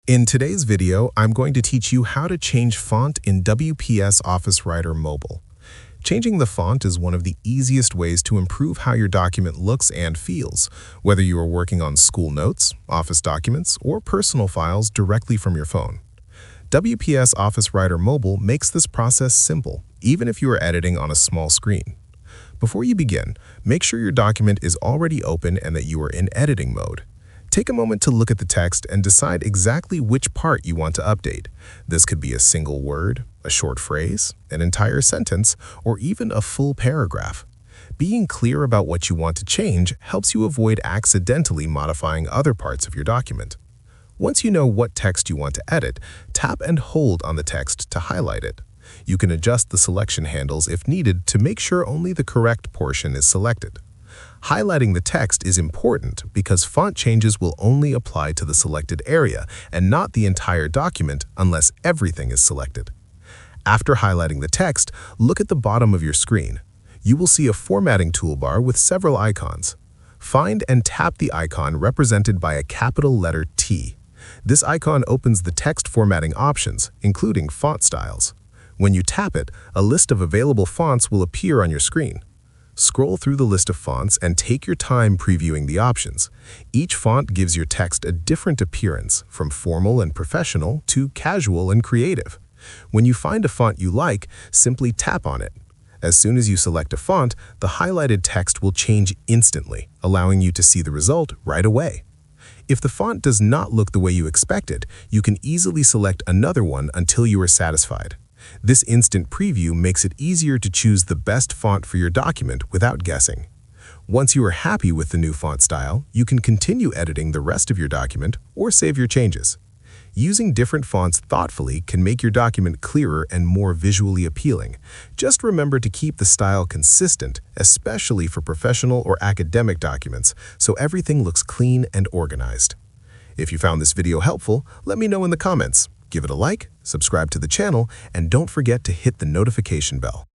In today's video, I'm going to teach you how to change font in WPS Office Writer Mobile. Changing the font is one of the easiest ways to improve how your document looks and feels, whether you are working on school notes, office documents, or personal files directly from your phone. WPS Office Writer Mobile makes this process simple, even if you are editing on a small screen. Before you begin, make sure your document is already open and that you are in editing mode. Take a moment to look at the text and decide exactly which part you want to update. This could be a single word, a short phrase, an entire sentence, or even a full paragraph. Being clear about what you want to change helps you avoid accidentally modifying other parts of your document. Once you know what text you want to edit, tap and hold on the text to highlight it. You can adjust the selection handles if needed to make sure only the correct portion is selected. Highlighting the text is important because font changes will only apply to the selected area and not the entire document unless everything is selected. After highlighting the text, look at the bottom of your screen. You will see a formatting toolbar with several icons. Find and tap the icon represented by a capital letter T. This icon opens the text formatting options, including font styles. When you tap it, a list of available fonts will appear on your screen. Scroll through the list of fonts and take your time previewing the options. Each font gives your text a different appearance, from formal and professional to casual and creative. When you find a font you like, simply tap on it. As soon as you select a font, the highlighted text will change instantly, allowing you to see the result right away. If the font does not look the way you expected, you can easily select another one until you are satisfied. This instant preview makes it easier to choose the best font for your document without guessing. Once you are happy with the new font style, you can continue editing the rest of your document or save your changes. Using different fonts thoughtfully can make your document clearer and more visually appealing. Just remember to keep the style consistent, especially for professional or academic documents, so everything looks clean and organized. If you found this video helpful, let me know in the comments. Give it a like, subscribe to the channel, and don't forget to hit the notification bell.